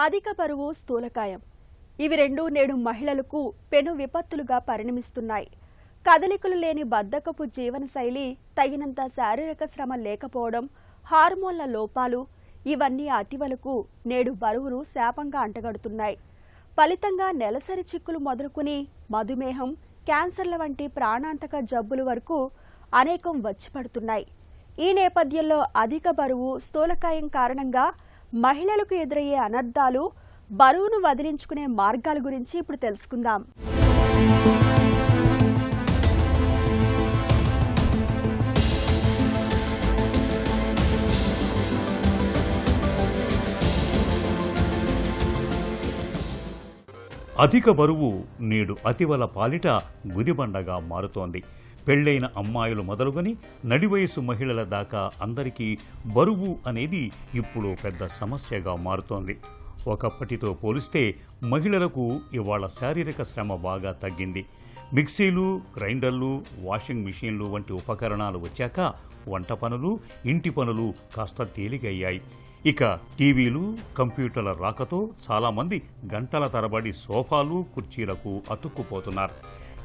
అధిక బరువు, స్థూలకాయం ఇవి రెండూ నేడు మహిళలకు పెను విపత్తులుగా పరిణమిస్తున్నాయి. కదలికలు లేని బద్ధకపు జీవనశైలి, తగినంత శారీరక శ్రమ లేకపోవడం, హార్మోన్ల లోపాలు ఇవన్నీ అతివలకు నేడు బరువును శాపంగా అంటగడుతున్నాయి. ఫలితంగా నెలసరి చిక్కులు మొదలుకుని మధుమేహం, క్యాన్సర్ల వంటి ప్రాణాంతక జబ్బుల వరకు అనేకం వచ్చి పడుతున్నాయి. ఈ నేపథ్యంలో అధిక బరువు, స్థూలకాయం కారణంగా మహిళలకు ఎదురయ్యే అనర్థాలు, బరువును వదిలించుకునే మార్గాల గురించి ఇప్పుడు తెలుసుకుందాం. అధిక బరువు నేడు అతివల పాలిట గుదిబండగా మారుతోంది. పెళ్లైన అమ్మాయిలు మొదలుకొని నడివయసు మహిళల దాకా అందరికీ బరువు అనేది ఇప్పుడు పెద్ద సమస్యగా మారుతోంది. ఒకప్పటితో పోలిస్తే మహిళలకు ఇవాళ శారీరక శ్రమ బాగా తగ్గింది. మిక్సీలు, గ్రైండర్లు, వాషింగ్ మిషన్లు వంటి ఉపకరణాలు వచ్చాక వంట పనులు, ఇంటి పనులు కాస్త తేలికయ్యాయి. ఇక టీవీలు, కంప్యూటర్ల రాకతో చాలామంది గంటల తరబడి సోఫాలు, కుర్చీలకు అతుక్కుపోతున్నారు.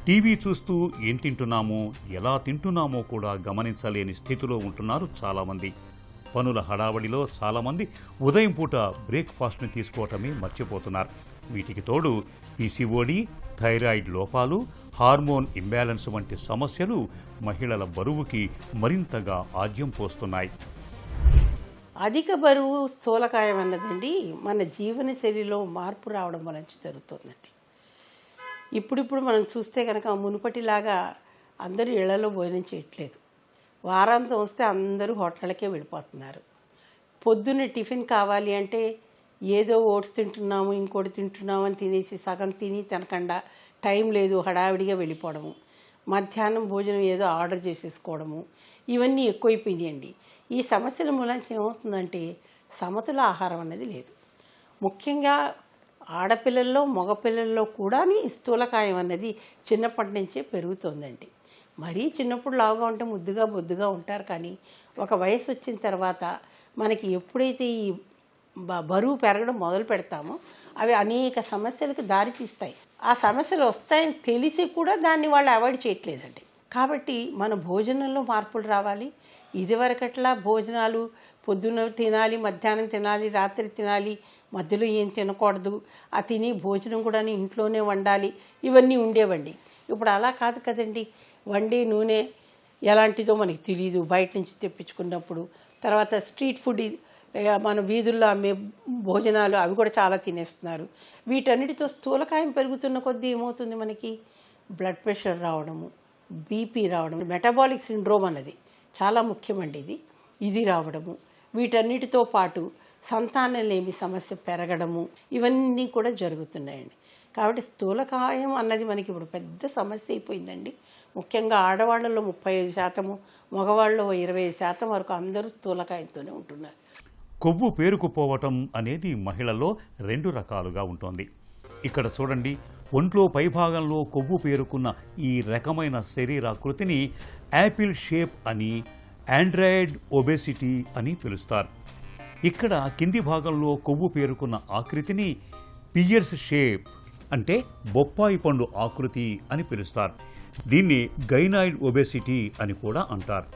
టీవీ చూస్తూ ఏం తింటున్నామో, ఎలా తింటున్నామో కూడా గమనించలేని స్థితిలో ఉంటున్నారు చాలామంది. పనుల హడావడిలో చాలామంది ఉదయం పూట బ్రేక్ఫాస్ట్ని తీసుకోవటమే మర్చిపోతున్నారు. వీటికి తోడు పీసీఓడి, థైరాయిడ్ లోపాలు, హార్మోన్ ఇంబ్యాలెన్స్ వంటి సమస్యలు మహిళల బరువుకి మరింతగా ఆజ్యం పోస్తున్నాయి. అధిక బరువు, స్థూలకాయం అన్నదండి మన జీవనశైలిలో మార్పు రావడం వల్ల జరుగుతుందండి. ఇప్పుడిప్పుడు మనం చూస్తే కనుక మునుపటిలాగా అందరూ ఇళ్లలో భోజనం చేయట్లేదు. వారాంతం వస్తే అందరూ హోటళ్ళకే వెళ్ళిపోతున్నారు. పొద్దున్న టిఫిన్ కావాలి అంటే ఏదో ఓట్స్ తింటున్నాము, ఇంకోటి తింటున్నాము అని తినేసి సగం తిని తినకుండా టైం లేదు హడావిడిగా వెళ్ళిపోవడము, మధ్యాహ్నం భోజనం ఏదో ఆర్డర్ చేసేసుకోవడము, ఇవన్నీ ఎక్కువైపోయినాయండి. ఈ సమస్యల మూలంగా ఏమవుతుందంటే సమతుల ఆహారం అనేది లేదు. ముఖ్యంగా ఆడపిల్లల్లో, మగపిల్లల్లో కూడా స్థూలకాయం అన్నది చిన్నప్పటి నుంచే పెరుగుతుందండి. మరీ చిన్నప్పుడు లావుగా ఉంటే ముద్దుగా బొద్దుగా ఉంటారు, కానీ ఒక వయసు వచ్చిన తర్వాత మనకి ఎప్పుడైతే ఈ బరువు పెరగడం మొదలు పెడతామో అవి అనేక సమస్యలకు దారితీస్తాయి. ఆ సమస్యలు వస్తాయని తెలిసి కూడా దాన్ని వాళ్ళు అవాయిడ్ చేయట్లేదండి. కాబట్టి మన భోజనంలో మార్పులు రావాలి. ఇదివరకట్లా భోజనాలు పొద్దున్న తినాలి, మధ్యాహ్నం తినాలి, రాత్రి తినాలి, మధ్యలో ఏం తినకూడదు, ఆ తిని భోజనం కూడా ఇంట్లోనే వండాలి, ఇవన్నీ ఉండేవండి. ఇప్పుడు అలా కాదు కదండి. వండే నూనె ఎలాంటిదో మనకి తెలియదు, బయట నుంచి తెప్పించుకున్నప్పుడు. తర్వాత స్ట్రీట్ ఫుడ్, మన వీధుల్లో అమ్మే భోజనాలు అవి కూడా చాలా తినేస్తున్నారు. వీటన్నిటితో స్థూలకాయం పెరుగుతున్న కొద్దీ ఏమవుతుంది, మనకి బ్లడ్ ప్రెషర్ రావడము, బీపీ రావడం, మెటబాలిక్ సిండ్రోమ్ అన్నది చాలా ముఖ్యమండి. ఇది రావడము, వీటన్నిటితో పాటు సంతానలేమి సమస్య పెరగడము, ఇవన్నీ కూడా జరుగుతున్నాయండి. కాబట్టి స్థూలకాయం అన్నది మనకి ఇప్పుడు పెద్ద సమస్య అయిపోయిందండి. ముఖ్యంగా ఆడవాళ్ళలో 35%, మగవాళ్ళలో 20% వరకు అందరూ స్థూలకాయంతోనే ఉంటున్నారు. కొవ్వు పేరుకుపోవటం అనేది మహిళల్లో 2 రకాలుగా ఉంటుంది. ఇక్కడ చూడండి, ఒంట్లో పైభాగంలో కొవ్వు పేరుకున్న ఈ రకమైన శరీరాకృతిని యాపిల్ షేప్ అని, ఆండ్రాయిడ్ ఒబేసిటీ అని పిలుస్తారు. ఇక్కడ కింది భాగంలో కొవ్వు పేరుకున్న ఆకృతిని పియర్స్ షేప్ అంటే బొప్పాయి పండు ఆకృతి అని పిలుస్తారు. దీన్ని గైనాయిడ్ ఒబేసిటీ అని కూడా అంటారు.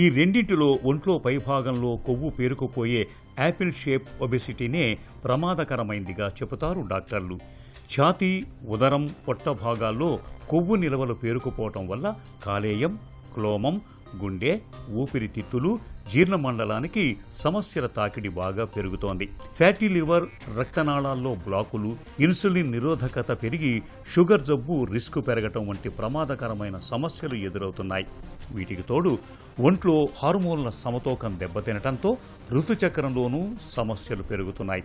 ఈ రెండింటిలో ఒంట్లో పైభాగంలో కొవ్వు పేరుకుపోయే యాపిల్ షేప్ ఒబేసిటీనే ప్రమాదకరమైందిగా చెబుతారు డాక్టర్లు. ఛాతీ, ఉదరం, పొట్ట భాగాల్లో కొవ్వు నిల్వలు పేరుకుపోవటం వల్ల కాలేయం, క్లోమం, గుండె, ఊపిరితిత్తులు, జీర్ణమండలానికి సమస్యల తాకిడి బాగా పెరుగుతోంది. ఫ్యాటీ లివర్, రక్తనాళాల్లో బ్లాకులు, ఇన్సులిన్ నిరోధకత పెరిగి షుగర్ జబ్బు రిస్క్ పెరగటం వంటి ప్రమాదకరమైన సమస్యలు ఎదురవుతున్నాయి. వీటికి తోడు ఒంట్లో హార్మోన్ల సమతూకం దెబ్బతినటంతో ఋతుచక్రంలోనూ సమస్యలు పెరుగుతున్నాయి.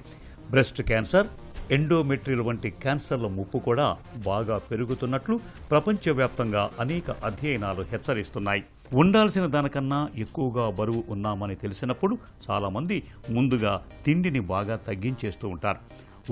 బ్రెస్ట్ క్యాన్సర్, ఎండోమెట్రియల్ వంటి క్యాన్సర్ల ముప్పు కూడా బాగా పెరుగుతున్నట్లు ప్రపంచవ్యాప్తంగా అనేక అధ్యయనాలు హెచ్చరిస్తున్నాయి. ఉండాల్సిన దానికన్నా ఎక్కువగా బరువు ఉన్నామని తెలిసినప్పుడు చాలామంది ముందుగా తిండిని బాగా తగ్గించేస్తూ ఉంటారు.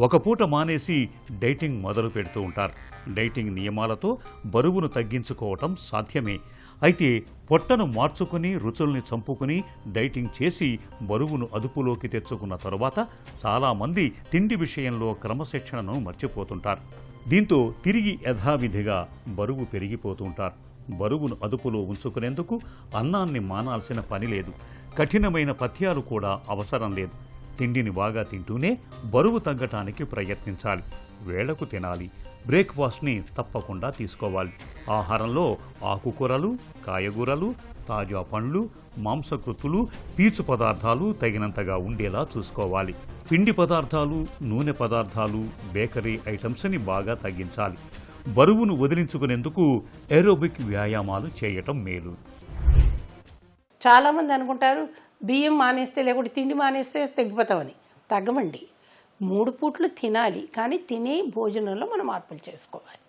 ఒక పూట మానేసి డైటింగ్ మొదలు పెడుతూ ఉంటారు. డైటింగ్ నియమాలతో బరువును తగ్గించుకోవటం సాధ్యమే. అయితే పొట్టను మార్చుకుని రుచుల్ని చంపుకుని డైటింగ్ చేసి బరువును అదుపులోకి తెచ్చుకున్న తరువాత చాలామంది తిండి విషయంలో క్రమశిక్షణను మర్చిపోతుంటారు. దీంతో తిరిగి యథావిధిగా బరువు పెరిగిపోతుంటారు. బరువును అదుపులో ఉంచుకునేందుకు అన్నాన్ని మానాల్సిన పని లేదు. కఠినమైన పథ్యాలు కూడా అవసరం లేదు. తిండిని బాగా తింటూనే బరువు తగ్గటానికి ప్రయత్నించాలి. వేళకు తినాలి. బ్రేక్ఫాస్ట్ని తప్పకుండా తీసుకోవాలి. ఆహారంలో ఆకుకూరలు, కాయగూరలు, తాజా పండ్లు, మాంసకృత్తులు, పీచు పదార్థాలు తగినంతగా ఉండేలా చూసుకోవాలి. పిండి పదార్థాలు, నూనె పదార్థాలు, బేకరీ ఐటమ్స్ని బాగా తగ్గించాలి. బరువును వదిలించుకునేందుకు ఏరోబిక్ వ్యాయామాలు చేయటం మేలు. చాలామంది అనుకుంటారు బియ్యం మానేస్తే లేకుంటే తిండి మానేస్తే తగ్గిపోతామని. తగ్గమండి. 3 పూట్లు తినాలి, కానీ తినే భోజనంలో మనం మార్పులు చేసుకోవాలి.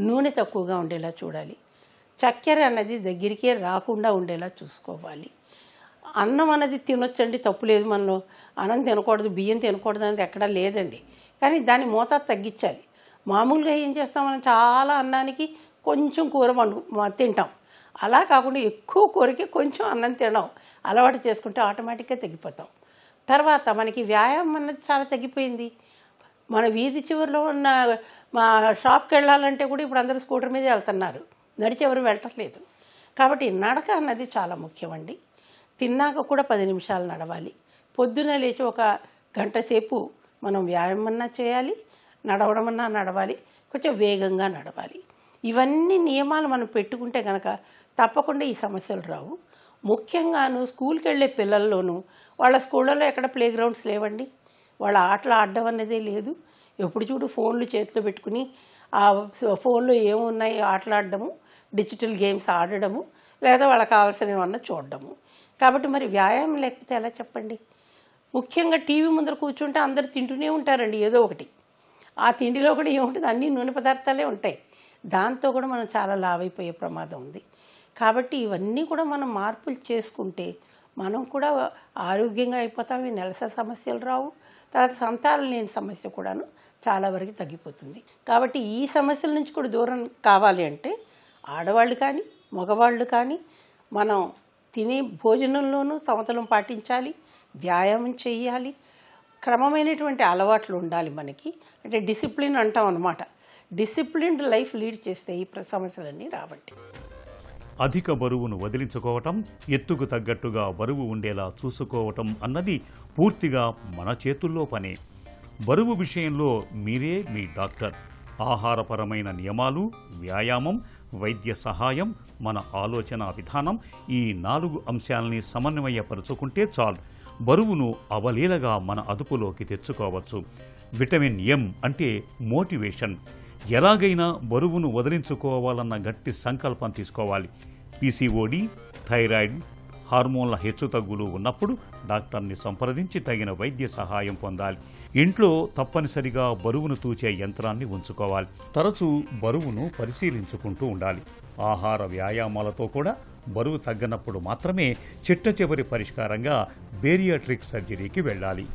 నూనె తక్కువగా ఉండేలా చూడాలి. చక్కెర అన్నది దగ్గరికే రాకుండా ఉండేలా చూసుకోవాలి. అన్నం అన్నది తినొచ్చండి, తప్పు లేదు. మనలో అన్నం తినకూడదు, బియ్యం తినకూడదు అనేది ఎక్కడా లేదండి. కానీ దాని మోతాదు తగ్గించాలి. మామూలుగా ఏం చేస్తాం, మనం చాలా అన్నానికి కొంచెం కూర తింటాం. అలా కాకుండా ఎక్కువ కూరకి కొంచెం అన్నం తినడం అలవాటు చేసుకుంటే ఆటోమేటిక్గా తగ్గిపోతాం. తర్వాత మనకి వ్యాయామం అన్నది చాలా తగ్గిపోయింది. మన వీధి చివరిలో ఉన్న మా షాప్కి వెళ్ళాలంటే కూడా ఇప్పుడు అందరూ స్కూటర్ మీదే వెళ్తున్నారు, నడిచి ఎవరు వెళ్ళట్లేదు. కాబట్టి నడక అన్నది చాలా ముఖ్యమండి. తిన్నాక కూడా 10 నిమిషాలు నడవాలి. పొద్దున లేచి 1 గంట సేపు మనం వ్యాయామం చేయాలి, నడవడమన్నా నడవాలి, కొంచెం వేగంగా నడవాలి. ఇవన్నీ నియమాలు మనం పెట్టుకుంటే కనుక తప్పకుండా ఈ సమస్యలు రావు. ముఖ్యంగాను స్కూల్కి వెళ్ళే పిల్లల్లోనూ వాళ్ళ స్కూళ్ళలో ఎక్కడ ప్లే గ్రౌండ్స్ లేవండి. వాళ్ళ ఆటలు ఆడడం అన్నదే లేదు. ఎప్పుడు చూడు ఫోన్లు చేతిలో పెట్టుకుని ఆ ఫోన్లో ఏమున్నాయి ఆటలాడడము, డిజిటల్ గేమ్స్ ఆడడము, లేదా వాళ్ళకి కావాల్సినవి ఏమన్నా చూడడము. కాబట్టి మరి వ్యాయామం లేకపోతే ఎలా చెప్పండి. ముఖ్యంగా టీవీ ముందర కూర్చుంటే అందరు తింటూనే ఉంటారండి ఏదో ఒకటి. ఆ తిండిలో కూడా ఏముంటుంది, అన్ని నూనె పదార్థాలే ఉంటాయి. దాంతో కూడా మనం చాలా లావైపోయే ప్రమాదం ఉంది. కాబట్టి ఇవన్నీ కూడా మనం మార్పులు చేసుకుంటే మనం కూడా ఆరోగ్యంగా అయిపోతాం. ఈ నెలసరి సమస్యలు రావు. తర్వాత సంతానం లేని సమస్య కూడాను చాలా వరకు తగ్గిపోతుంది. కాబట్టి ఈ సమస్యల నుంచి కూడా దూరం కావాలి అంటే ఆడవాళ్ళు కానీ మగవాళ్ళు కానీ మనం తినే భోజనంలోనూ సమతులం పాటించాలి, వ్యాయామం చేయాలి, క్రమమైనటువంటి అలవాట్లు ఉండాలి మనకి. అంటే డిసిప్లిన్ అంటాం అన్నమాట. డిసిప్లిన్డ్ లైఫ్ లీడ్ చేస్తే ఈ సమస్యలన్నీ రాబట్టి. అధిక బరువును వదిలించుకోవటం, ఎత్తుకు తగ్గట్టుగా బరువు ఉండేలా చూసుకోవటం అన్నది పూర్తిగా మన చేతుల్లో పనే. బరువు విషయంలో మీరే మీ డాక్టర్. ఆహారపరమైన నియమాలు, వ్యాయామం, వైద్య సహాయం, మన ఆలోచన విధానం, ఈ 4 అంశాలని సమన్వయపరుచుకుంటే చాలు. బరువును అవలీలగా మన అదుపులోకి తెచ్చుకోవచ్చు. విటమిన్ ఎం అంటే మోటివేషన్. ఎలాగైనా బరువును వదిలించుకోవాలన్న గట్టి సంకల్పం తీసుకోవాలి. పీసీఓడి, థైరాయిడ్, హార్మోన్ల హెచ్చుతగ్గులు ఉన్నప్పుడు డాక్టర్ని సంప్రదించి తగిన వైద్య సహాయం పొందాలి. ఇంట్లో తప్పనిసరిగా బరువును తూచే యంత్రాన్ని ఉంచుకోవాలి. తరచూ బరువును పరిశీలించుకుంటూ ఉండాలి. ఆహార వ్యాయామాలతో కూడా బరువు తగ్గనప్పుడు మాత్రమే చిట్ట చివరి పరిష్కారంగా బేరియాట్రిక్ సర్జరీకి వెళ్ళాలి.